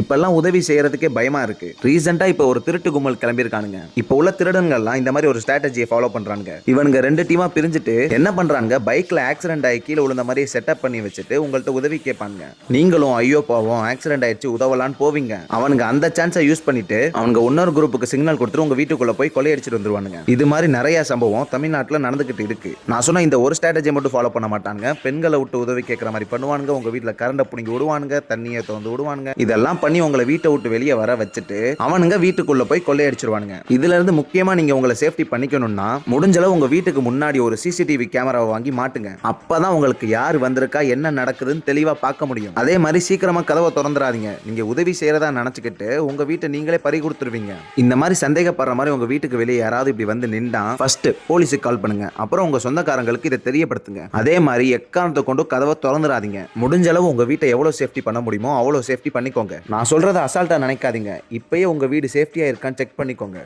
இப்பெல்லாம் உதவி செய்யறதுக்கே பயமா இருக்கு. ரீசெண்டா இப்ப ஒரு திருட்டு கும்பல் கிளம்பியிருக்கானுங்க. இப்ப உள்ள திருடன்கள்லாம் இந்த மாதிரி ஒரு ஸ்ட்ராட்டஜியை ஃபாலோ பண்றாங்க. இவனுங்க 2 டீமா பிரிஞ்சுட்டு என்ன பண்றாங்க, பைக்ல ஆக்சிடென்ட் ஆகி கீழே விழுந்த மாதிரி செட்டப் பண்ணி வச்சுட்டு உங்கள்ட்ட உதவி கேட்பாங்க. நீங்களும் ஐயோ பாவம் ஆக்சிடென்ட் ஆயிடுச்சு உதவலான்னு போவீங்க. அவனுங்க அந்த சான்ஸை யூஸ் பண்ணிட்டு அவங்க இன்னொரு குரூப்புக்கு சிக்னல் கொடுத்துட்டு உங்க வீட்டுக்குள்ள போய் கொள்ளையடிச்சிட்டு வந்துருவானுங்க. இது மாதிரி நிறைய சம்பவம் தமிழ்நாட்டில் நடந்துகிட்டு இருக்கு. நான் சொன்ன இந்த ஒரு ஸ்ட்ராட்டஜி மட்டும் ஃபாலோ பண்ண மாட்டாங்க. பெண்களை விட்டு உதவி கேட்கற மாதிரி பண்ணுவானுங்க. உங்க வீட்டுல கரண்ட புடிங்கி விடுவானுங்க, தண்ணியை திறந்து விடுவானுங்க. இதெல்லாம் பண்ணி உங்களை வீட்டை விட்டு வெளியே வர வச்சுட்டு அவனுங்க வீட்டுக்குள்ள போய் கொள்ளையடிச்சிருவானுங்க. இதுல இருந்து முக்கியமா நீங்க உங்களை சேஃப்டி பண்ணிக்கணும்னா முடிஞ்சளவு உங்க வீட்டுக்கு முன்னாடி ஒரு சிசிடிவி கேமராவை வாங்கி மாட்டுங்க. அப்பதான் உங்களுக்கு யார் வந்திருக்கா என்ன நடக்குதுன்னு தெளிவா பார்க்க முடியும். அதே மாதிரி சீக்கிரமா கதவை திறந்துடாதீங்க. நீங்க உதவி செய்யறதா நினைச்சுக்கிட்டு உங்க வீட்டை நீங்களே பறி கொடுத்துருவீங்க. இந்த மாதிரி சந்தேகப்படுற மாதிரி உங்க வீட்டுக்கு வெளியே யாராவது இப்படி வந்து நின்றா ஃபர்ஸ்ட் போலீஸுக்கு கால் பண்ணுங்க. அப்புறம் உங்க சொந்தக்காரங்களுக்கு இதை தெரியப்படுத்துங்க. அதே மாதிரி எக்காரணத்தை கொண்டு கதவை திறந்துடாதீங்க. முடிஞ்ச அளவு உங்க வீட்டை எவ்வளவு சேஃப்டி பண்ண முடியுமோ அவ்வளவு சேஃப்டி பண்ணிக்கோங்க. நான் சொல்றதை அசால்ட்டா நினைக்காதீங்க. இப்பயே உங்க வீடு சேஃப்டியா இருக்கான்னு செக் பண்ணிக்கோங்க.